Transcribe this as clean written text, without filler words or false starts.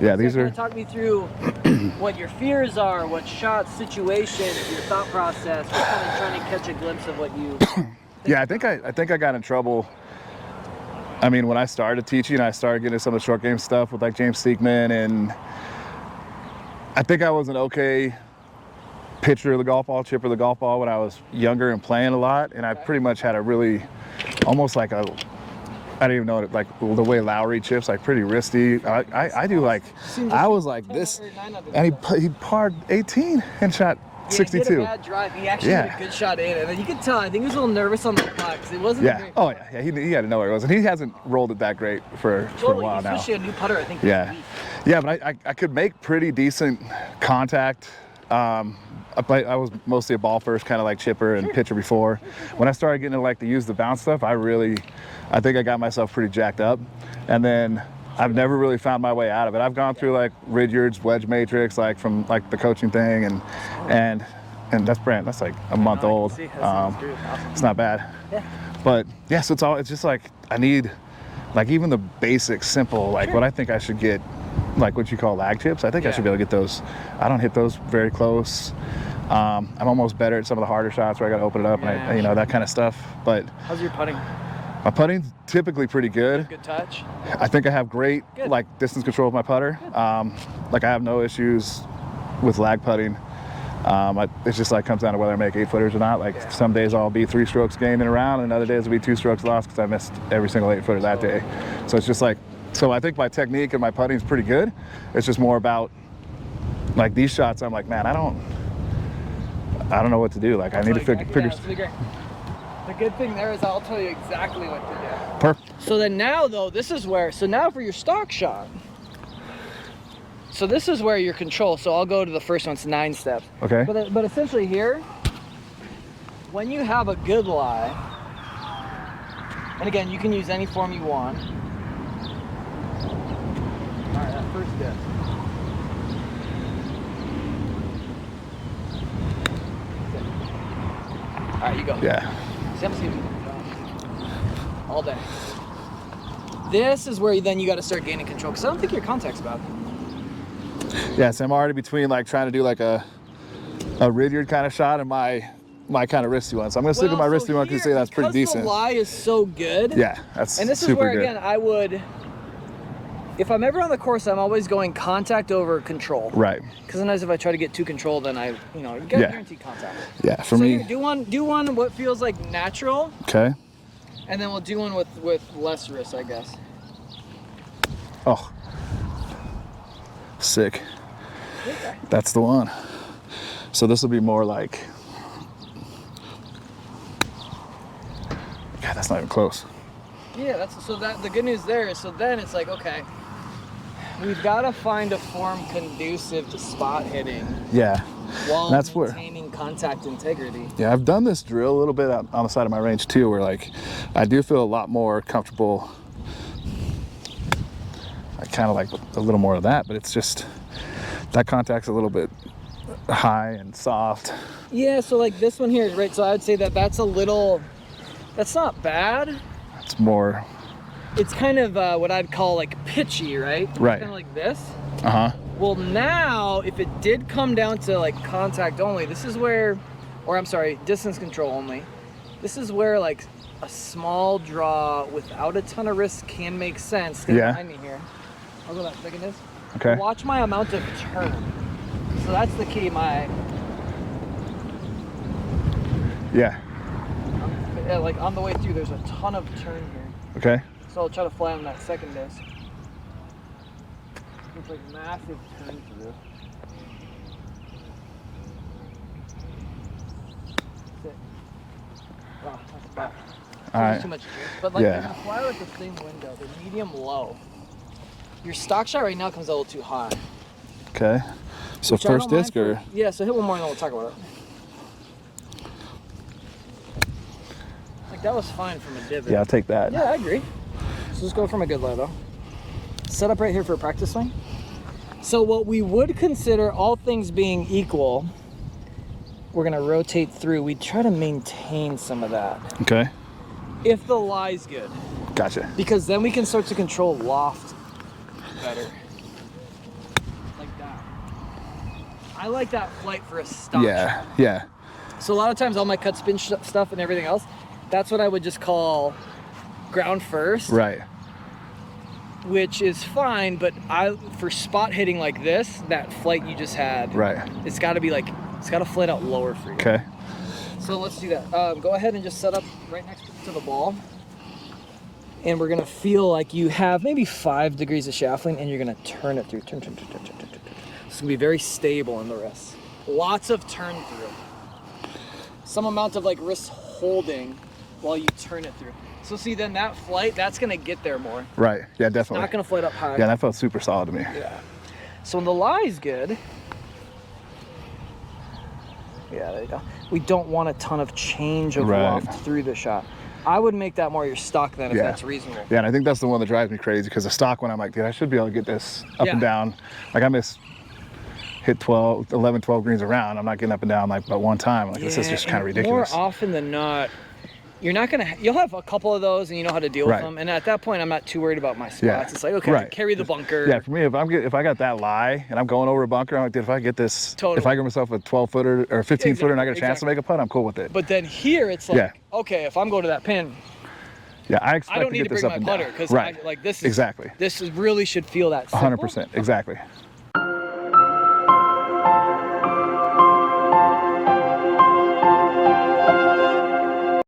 Yeah, these so are. Talk me through what your fears are, what shot situations, your thought process. Just kind of trying to catch a glimpse of what you. Yeah, I think I got in trouble. I mean, when I started teaching, I started getting some of the short game stuff with like James Steekman, and I think I was an okay pitcher of the golf ball, chipper of the golf ball when I was younger and playing a lot, and I pretty much had a really, almost like a, I don't even know it, like the way Lowry chips, like pretty wristy. I do like, I was like this, and he parred 18 and shot 62. He had a bad drive. He actually had a good shot in, and then you could tell. I think he was a little nervous on the putt because it wasn't. Yeah. Oh yeah. He had to know where it was, and he hasn't rolled it that great for a while now. Especially a new putter, I think. Yeah. Yeah, but I could make pretty decent contact. I was mostly a ball first, kind of like chipper and pitcher before. When I started getting to like to use the bounce stuff, I think I got myself pretty jacked up, and then I've never really found my way out of it. I've gone through like Ridyard's wedge matrix, like from like the coaching thing, and that's brand. That's like a month old. It's not bad. Yeah. But yeah, so it's just like I need like even the basic simple like what I think I should get, like what you call lag chips. I think I should be able to get those. I don't hit those very close. I'm almost better at some of the harder shots where I got to open it up and that kind of stuff. But how's your putting? My putting's typically pretty good. Good touch. I think I have great like distance control with my putter. Like I have no issues with lag putting. It's just like comes down to whether I make 8-footers or not. Like some days I'll be 3 strokes gained in a round, and other days it'll be 2 strokes lost because I missed every single 8-footer that day. So it's just like, so I think my technique and my putting is pretty good. It's just more about like these shots. I'm like, man, I don't know what to do. Like I need to figure. The good thing there is I'll tell you exactly what to do. Perfect. So then now though, this is where, so now for your stock shot. So this is where your control, so I'll go to the first one, it's 9 steps. Okay. But essentially here, when you have a good lie, and again, you can use any form you want. All right, that first dip. All right, you go. Yeah. See, I'm just giving you all day. This is where then you got to start gaining control, because I don't think your contact's bad. Yeah, so I'm already between like trying to do like a Ridyard kind of shot and my kind of wristy one. So I'm gonna stick with my wristy one because that's pretty decent. The lie is so good. Yeah, that's and this is where again I would, if I'm ever on the course, I'm always going contact over control. Right. Because sometimes if I try to get too control, then you got guaranteed contact. Yeah, for me. Do one what feels like natural. Okay. And then we'll do one with less risk, I guess. Oh. Sick. Okay. That's the one. So this will be more like, God, that's not even close. Yeah, the good news there is, so then it's like, okay, we've got to find a form conducive to spot hitting. Yeah. While maintaining contact integrity. Yeah, I've done this drill a little bit on the side of my range too, where like I do feel a lot more comfortable. I kind of like a little more of that, but it's just that contact's a little bit high and soft. Yeah, so like this one here, right? So I would say that's not bad. It's more. It's kind of what I'd call like pitchy, right? Right. Kind of like this. Uh-huh. Well, now if it did come down to like contact only, this is where, or I'm sorry, distance control only. This is where like a small draw without a ton of risk can make sense. Stay behind me here. I'll go that second is. Okay. Watch my amount of turn. So that's the key. Like on the way through, there's a ton of turn here. Okay. So I'll try to fly on that second disc. It's like massive turn through. Sit. Wow, that's bad. All right. Too much juice. But like if you fly with the same window, the medium low. Your stock shot right now comes a little too high. Okay. So first disc or? Yeah, so hit one more and then we'll talk about it. Like that was fine from a divot. Yeah, I'll take that. Yeah, I agree. So let's go from a good lie though. Set up right here for a practice swing. So what we would consider, all things being equal, we're gonna rotate through. We try to maintain some of that. Okay. If the lie's good. Gotcha. Because then we can start to control loft better. I like that flight for a stock Yeah, shot. yeah. So a lot of times all my cut spin stuff and everything else, that's what I would just call ground first. Right. Which is fine, but for spot hitting like this, that flight you just had, Right. it's got to flight out lower for you. Okay. So let's do that. Go ahead and just set up right next to the ball. And we're gonna feel like you have maybe 5 degrees of shaft lean, and you're gonna turn it through. Turn. It's gonna be very stable in the wrist. Lots of turn through. Some amount of like wrist holding while you turn it through. So see, then that flight, that's gonna get there more. Right. Yeah, definitely. Not gonna flight up high. Yeah, that felt super solid to me. Yeah. So when the lie's good, yeah, there you go. We don't want a ton of change of loft through the shot. I would make that more your stock then if that's reasonable. Yeah, and I think that's the one that drives me crazy, because the stock one, I'm like, dude, I should be able to get this up and down. Like I hit 11, 12 greens around. I'm not getting up and down like but one time. Like this is just kind of ridiculous. More often than not, you'll have a couple of those and you know how to deal with them. And at that point, I'm not too worried about my spots. Yeah. It's like, okay, carry the bunker. Yeah, for me, if I got that lie and I'm going over a bunker, I'm like, dude, if I get this, if I get myself a 12-footer or a 15-footer and I get a chance to make a putt, I'm cool with it. But then here, it's like, okay, if I'm going to that pin, I expect I don't to need get to this bring up my and putter down. because this is Exactly. This really should feel that simple. 100%. Exactly.